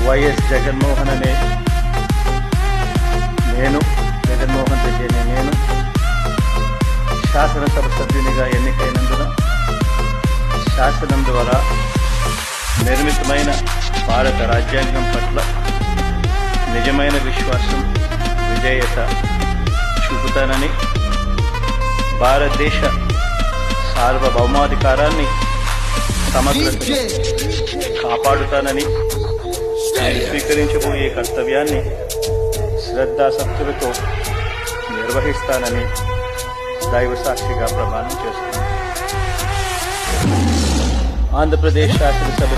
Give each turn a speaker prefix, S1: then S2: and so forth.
S1: YS Jaganmohan అనే జగన్మోహన్ రెడ్డి అనే నేను శాసనసభ సభ్యునిగా ఎన్నికైనందున శాసనం ద్వారా నిర్మితమైన భారత రాజ్యాంగం పట్ల నిజమైన విశ్వాసం, విధేయత చూపుతానని, భారతదేశ సార్వభౌమాధికారాన్ని, సమగ్రతను కాపాడుతానని, స్వీకరించబోయే కర్తవ్యాన్ని శ్రద్ధాసక్తులతో నిర్వహిస్తానని దైవ సాక్షిగా ప్రమాణం చేస్తున్నాను. ఆంధ్రప్రదేశ్ శాసనసభ